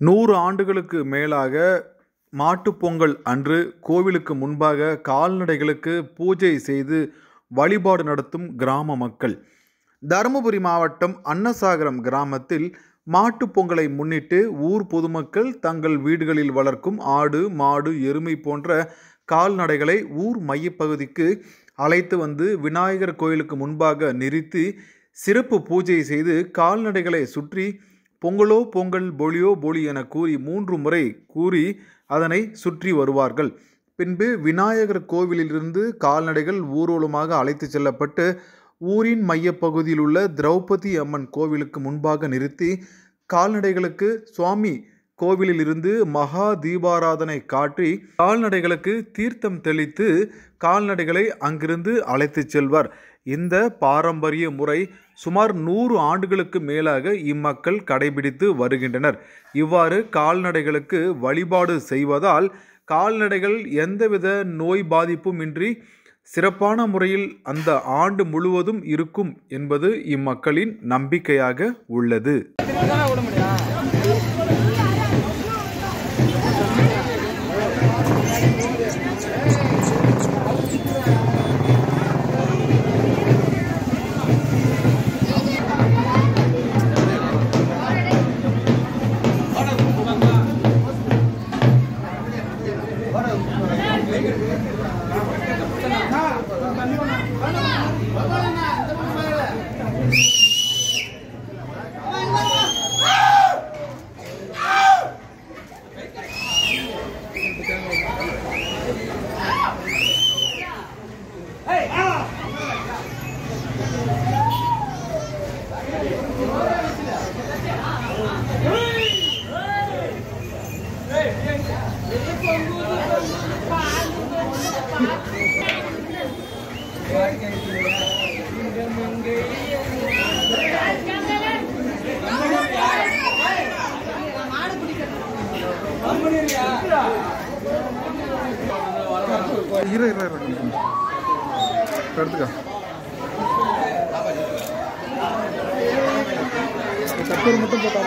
100 ஆண்டுகளுக்கு மேலாக மாட்டுப்பொங்கல் அன்று கோவிலுக்கு முன்பாக கால்நடைகளுக்கு பூஜை செய்து வழிபாடு நடத்தும் கிராம மக்கள். தருமபுரி மாவட்டம் அன்னசாகரம் கிராமத்தில் மாட்டுப்பொங்கலை முன்னிட்டு ஊர் பொதுமக்கள் தங்கள் வீடுகளில் வளர்க்கும் ஆடு, மாடு, எருமை போன்ற கால்நடைகளை ஊர் மையப்பகுதிக்கு அழைத்து வந்து விநாயகர் கோயிலுக்கு முன்பாக நிறுத்தி சிறப்பு பூஜை செய்து கால்நடைகளை சுற்றி பொங்கலோ பொங்கல், பொலியோ பொலி என கூறி 3 முறை கூறி அதனை சுற்றி வருவார்கள். பின்பு விநாயகர் கோவிலிலிருந்து கால்நடைகள் ஊர்வலமாக அழைத்து செல்லப்பட்டு ஊரின் மையப்பகுதியில் உள்ள திரௌபதி அம்மன் கோவிலுக்கு முன்பாக நிறுத்தி கால்நடைகளுக்கு சுவாமி கோவிலில் இருந்து மகா தீபாராதனை காட்டி கால்நடைகளுக்கு தீர்த்தம் தெளித்து கால்நடைகளை அங்கிருந்து அழைத்து செல்வார். இந்த பாரம்பரிய முறை சுமார் 100 ஆண்டுகளுக்கு மேலாக இம்மக்கள் கடைபிடித்து வருகின்றனர். இவ்வாறு கால்நடைகளுக்கு வழிபாடு செய்வதால் கால்நடைகள் எந்தவித நோய் பாதிப்பும் இன்றி சிறப்பான முறையில் அந்த ஆண்டு முழுவதும் இருக்கும் என்பது இம்மக்களின் நம்பிக்கையாக உள்ளது. மட்டும் போட்டா